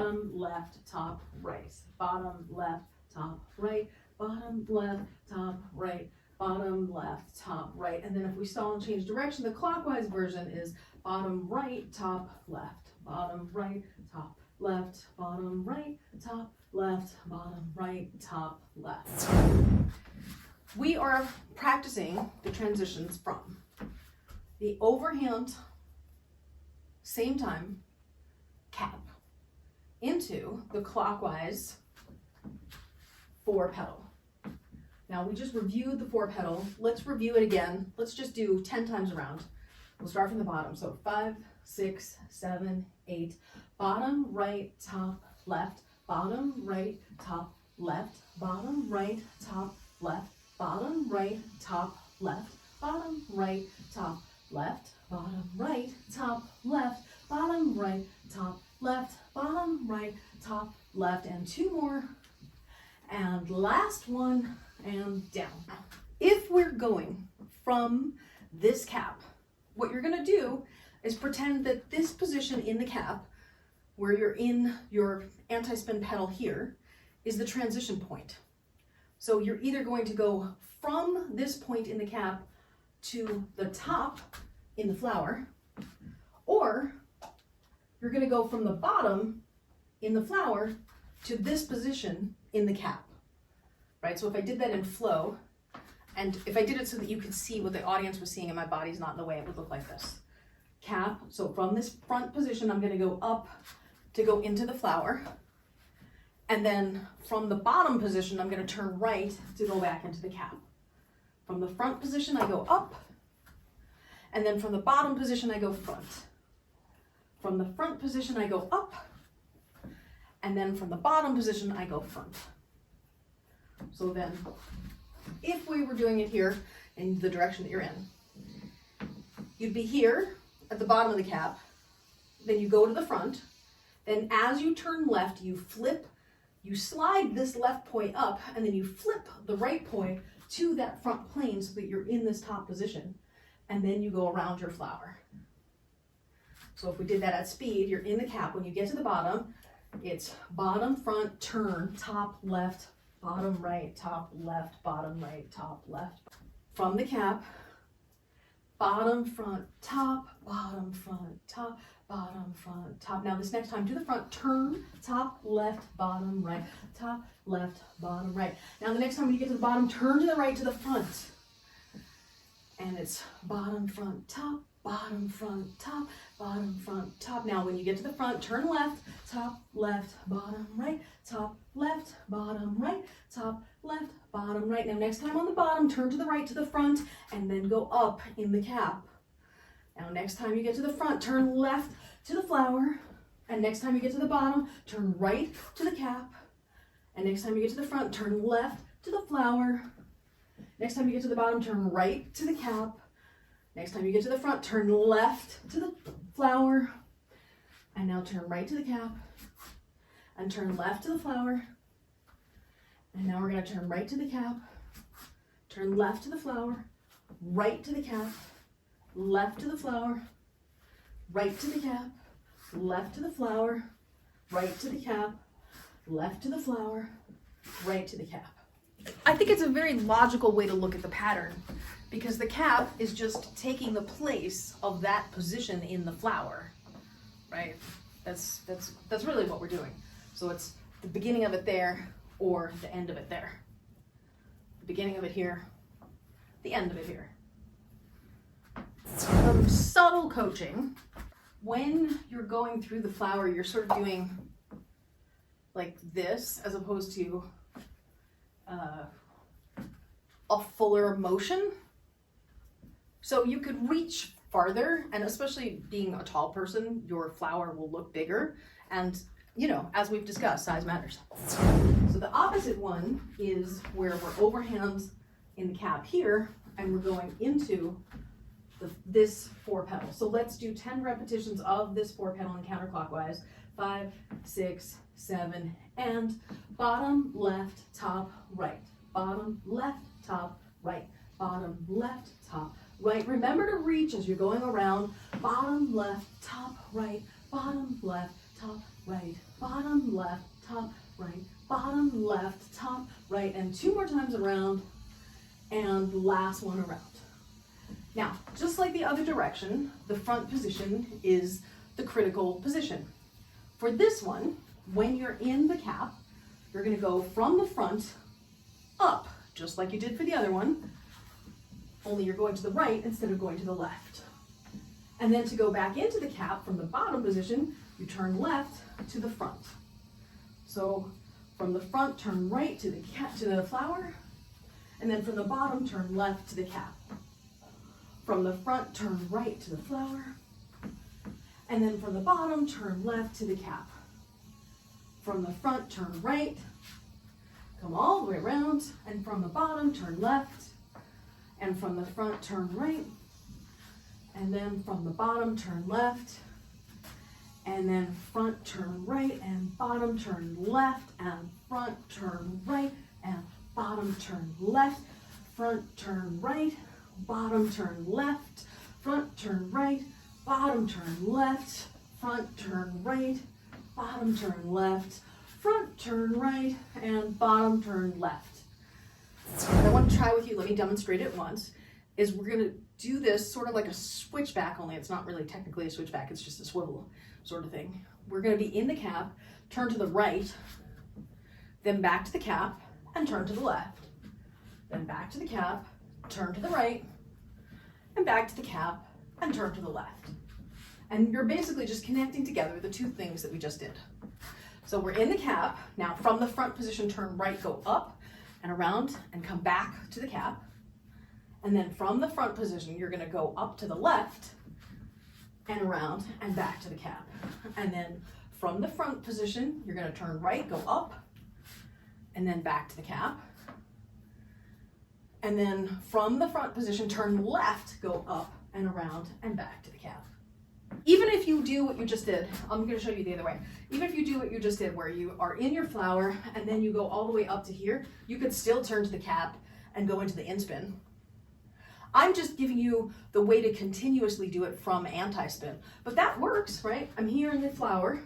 bottom, left, top, right, bottom, left, top, right, bottom, left, top, right, bottom, left, top, right. And then if we stall and change direction, the clockwise version is bottom, right, top, left, bottom, right, top, left, bottom, right, top, left, bottom, right, top, left. We are practicing the transitions from the overhand, same time, cap, into the clockwise 4-petal. Now we just reviewed the 4-petal. Let's review it again. Let's just do 10 times around. We'll start from the bottom. So 5, 6, 7, 8. Bottom, right, top, left. Bottom, right, top, left. Bottom, right, top, left. Bottom, right, top, left. Bottom, right, top, left. Bottom, right, top, left. Bottom, right, top, left. Bottom, right, top, left. And 2 more. And last one. And down. If we're going from this cap, what you're going to do is pretend that this position in the cap, where you're in your anti-spin pedal here, is the transition point. So you're either going to go from this point in the cap to the top in the flower, or you're going to go from the bottom in the flower to this position in the cap. Right, so if I did that in flow, and if I did it so that you could see what the audience was seeing and my body's not in the way, it would look like this. Cap, so from this front position, I'm gonna go up to go into the flower. And then from the bottom position, I'm gonna turn right to go back into the cap. From the front position, I go up. And then from the bottom position, I go front. From the front position, I go up. And then from the bottom position, I go front. So then, if we were doing it here in the direction that you're in, you'd be here at the bottom of the cap, then you go to the front, then as you turn left, you flip, you slide this left poi up, and then you flip the right poi to that front plane so that you're in this top position, and then you go around your flower. So if we did that at speed, you're in the cap. When you get to the bottom, it's bottom, front, turn, top, left, bottom, right, top, left, bottom, right, top, left. From the cap, bottom, front, top, bottom, front, top, bottom, front, top. Now this next time to the front, turn, top, left, bottom, right, top, left, bottom, right. Now the next time when you get to the bottom, turn to the right to the front. And it's bottom, front, top, bottom, front, top, bottom, front, top. Now when you get to the front, turn left, top, left, bottom, right, top, left, bottom, right, top, left, bottom, right. Now next time on the bottom, turn to the right to the front and then go up in the cap. Now next time you get to the front, turn left to the flower. And next time you get to the bottom, turn right to the cap. And next time you get to the front, turn left to the flower. Next time you get to the bottom, turn right to the cap. Next time you get to the front, turn left to the flower. And now turn right to the cap. And turn left to the flower. And now we're going to turn right to the cap. Turn left to the flower. Right to the cap. Left to the flower. Right to the cap. Left to the flower. Right to the cap. Left to the flower. Right to the cap. I think it's a very logical way to look at the pattern, because the cap is just taking the place of that position in the flower, right? That's really what we're doing. So it's the beginning of it there or the end of it there. The beginning of it here, the end of it here. Subtle coaching. When you're going through the flower, you're sort of doing like this as opposed to a fuller motion. So you could reach farther, and especially being a tall person, your flower will look bigger. And you know, as we've discussed, size matters. So the opposite one is where we're overhand in the cap here, and we're going into this 4-petal. So let's do 10 repetitions of this 4-petal and counterclockwise. 5, 6, 7, and bottom, left, top, right. Bottom, left, top, right. Bottom, left, top, right. Remember to reach as you're going around. Bottom, left, top, right. Bottom, left, top, right. bottom, left, top, right, bottom, left, top, right, and 2 more times around, and last one around. Now, just like the other direction, the front position is the critical position. For this one, when you're in the cap, you're going to go from the front up, just like you did for the other one, only you're going to the right instead of going to the left. And then to go back into the cap from the bottom position, you turn left to the front. So from the front, turn right to the flower, and then from the bottom, turn left to the cap. From the front, turn right to the flower, and then from the bottom, turn left to the cap. From the front, turn right, come all the way around, and from the bottom, turn left, and from the front, turn right, and then from the bottom, turn left, and then front, turn right, and bottom, turn left, and front, turn right, and bottom, turn left, front, turn right, bottom, turn left, front, turn right, bottom, turn left, front, turn right, bottom, turn left, front, turn right, and bottom, turn left. What I want to try with you, let me demonstrate it once, is we're going to do this sort of like a switchback, only it's not really technically a switchback, it's just a swivel sort of thing. We're going to be in the cap, turn to the right, then back to the cap, and turn to the left. Then back to the cap, turn to the right, and back to the cap, and turn to the left. And you're basically just connecting together the two things that we just did. So we're in the cap. Now from the front position, turn right, go up and around and come back to the cap. And then from the front position, you're going to go up to the left and around and back to the cap. And then from the front position, you're going to turn right, go up, and then back to the cap. And then from the front position, turn left, go up and around and back to the cap. Even if you do what you just did, I'm going to show you the other way. Even if you do what you just did, where you are in your flower and then you go all the way up to here, you could still turn to the cap and go into the inspin. I'm just giving you the way to continuously do it from anti-spin. But that works, right? I'm here in the flower.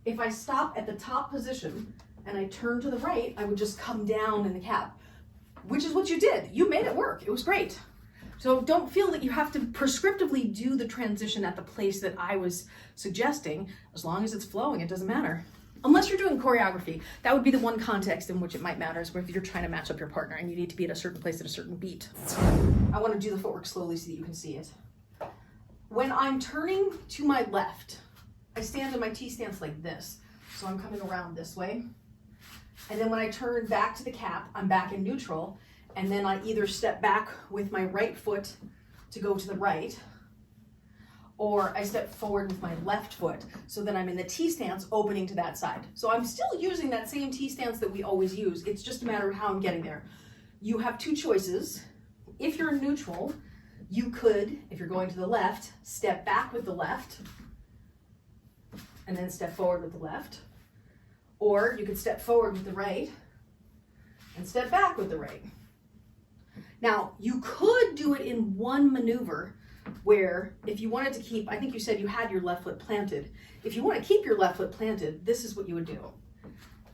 If I stop at the top position and I turn to the right, I would just come down in the cap, which is what you did. You made it work. It was great. So don't feel that you have to prescriptively do the transition at the place that I was suggesting. As long as it's flowing, it doesn't matter. Unless you're doing choreography, that would be the one context in which it might matter, is where if you're trying to match up your partner and you need to be at a certain place at a certain beat. I want to do the footwork slowly so that you can see it. When I'm turning to my left, I stand in my T stance like this. So I'm coming around this way. And then when I turn back to the cap, I'm back in neutral. And then I either step back with my right foot to go to the right, or I step forward with my left foot so that I'm in the T stance opening to that side. So I'm still using that same T stance that we always use. It's just a matter of how I'm getting there. You have two choices. If you're neutral, you could, if you're going to the left, step back with the left and then step forward with the left. Or you could step forward with the right and step back with the right. Now, you could do it in one maneuver where if you wanted to keep, I think you said you had your left foot planted. If you want to keep your left foot planted, this is what you would do.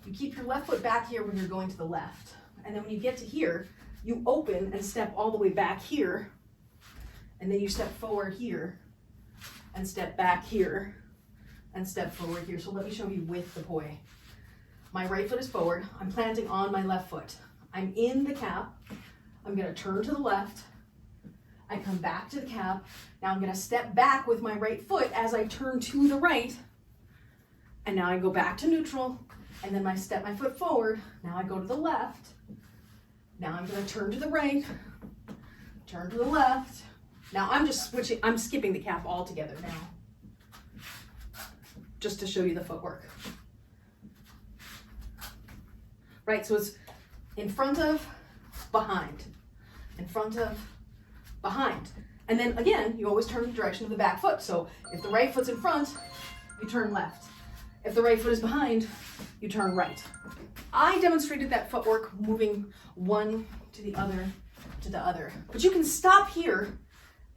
You keep your left foot back here when you're going to the left. And then when you get to here, you open and step all the way back here. And then you step forward here and step back here and step forward here. So let me show you with the poi. My right foot is forward. I'm planting on my left foot. I'm in the cap. I'm going to turn to the left. I come back to the cap. Now I'm going to step back with my right foot as I turn to the right. And now I go back to neutral. And then I step my foot forward. Now I go to the left. Now I'm going to turn to the right. Turn to the left. Now I'm just switching. I'm skipping the cap altogether now, just to show you the footwork. Right, so it's in front of, behind, in front of, behind. And then again, you always turn the direction of the back foot. So if the right foot's in front, you turn left. If the right foot is behind, you turn right. I demonstrated that footwork moving one to the other to the other. But you can stop here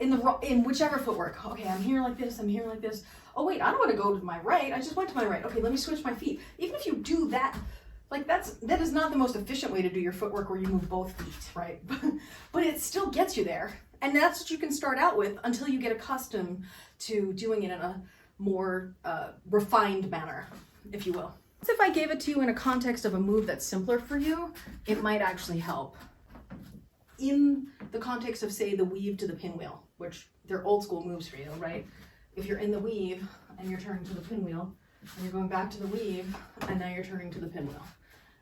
in whichever footwork. Okay, I'm here like this, I'm here like this. Oh wait, I don't want to go to my right, I just went to my right. Okay, let me switch my feet. Even if you do that, like that is not the most efficient way to do your footwork where you move both feet, right? But it still gets you there. And that's what you can start out with until you get accustomed to doing it in a more refined manner, if you will. So if I gave it to you in a context of a move that's simpler for you, it might actually help. In the context of, say, the weave to the pinwheel, which they're old school moves for you, right? If you're in the weave and you're turning to the pinwheel, and you're going back to the weave, and now you're turning to the pinwheel.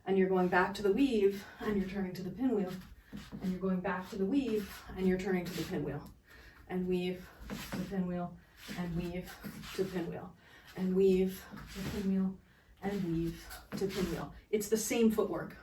And you're going back to the weave, and you're turning to the pinwheel. And you're going back to the weave, and you're turning to the pinwheel. And weave to the pinwheel, and weave to pinwheel. And weave to pinwheel, and weave to pinwheel. It's the same footwork.